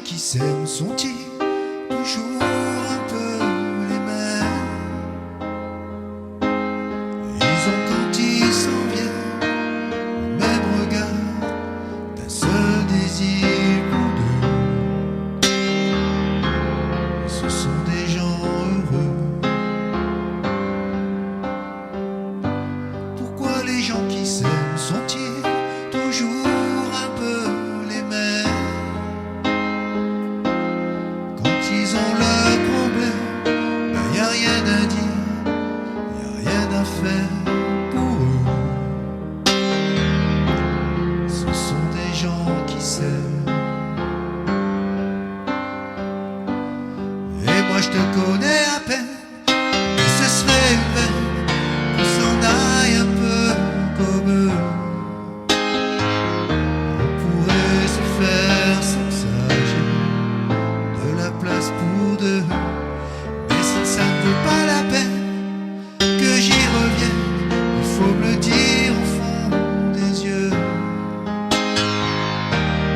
qui s'aiment sont-ils toujours un peu les mêmes? Ils ont quand ils s'en viennent le même regard, d'un seul désir pour deux. Ce sont des gens heureux. Pourquoi les gens qui s'aiment sont-ils toujours un peu les mêmes? Quand ils ont leurs problèmes, ben y a rien à dire, y a rien à faire pour eux. Ce sont des gens qui s'aiment. Et moi je te connais à peine, mais ce serait une peine qu'on s'en aille un peu comme eux. On pourrait se faire sans que ça gêne, de la place pour deux. Mais si ça ne vaut pas la peine que j'y revienne, il faut me le dire au fond des yeux.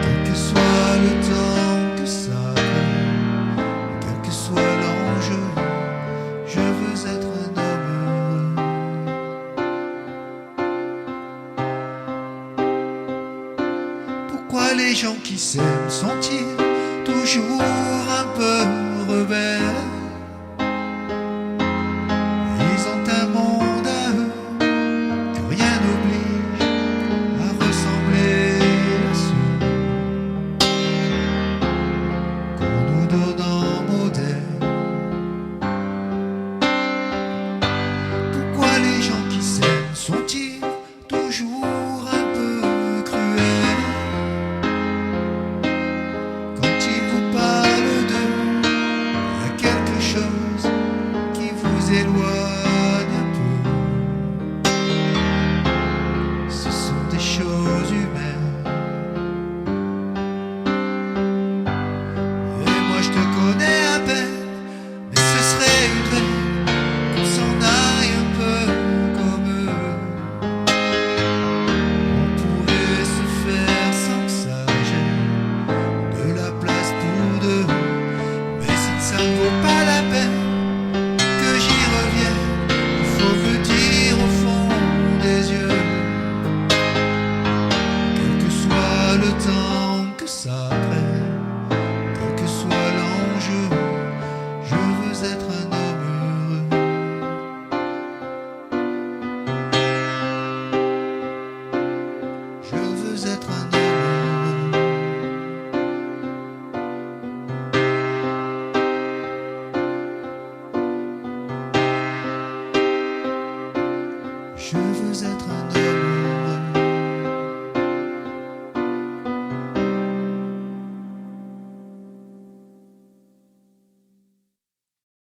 Quel que soit le temps que ça prenne, quel que soit l'enjeu, je veux être un homme heureux. Pourquoi les gens qui s'aiment sont-ils toujours un peu rebelles? Ils ont un monde à eux que rien n'oblige à ressembler à ceux qu'on nous donne en modèle. Pourquoi les gens qui s'aiment sont-ils toujours un peu cruels? Quand ils vous parlent d'eux, il y a quelque chose qui vous éloigne un peu. Ce sont des choses humaines. Et moi je te connais à peine, mais ce serait une peine qu'on s'en aille un peu comme eux. On pourrait se faire sans que ça gêne, de la place pour deux. Mais si ça ne vaut pas la peine que j'y revienne, il faut me dire au fond des yeux. Quel que soit le temps que ça prenne, quel que soit l'enjeu, je veux être un homme heureux. Je veux être un homme heureux. Je veux être un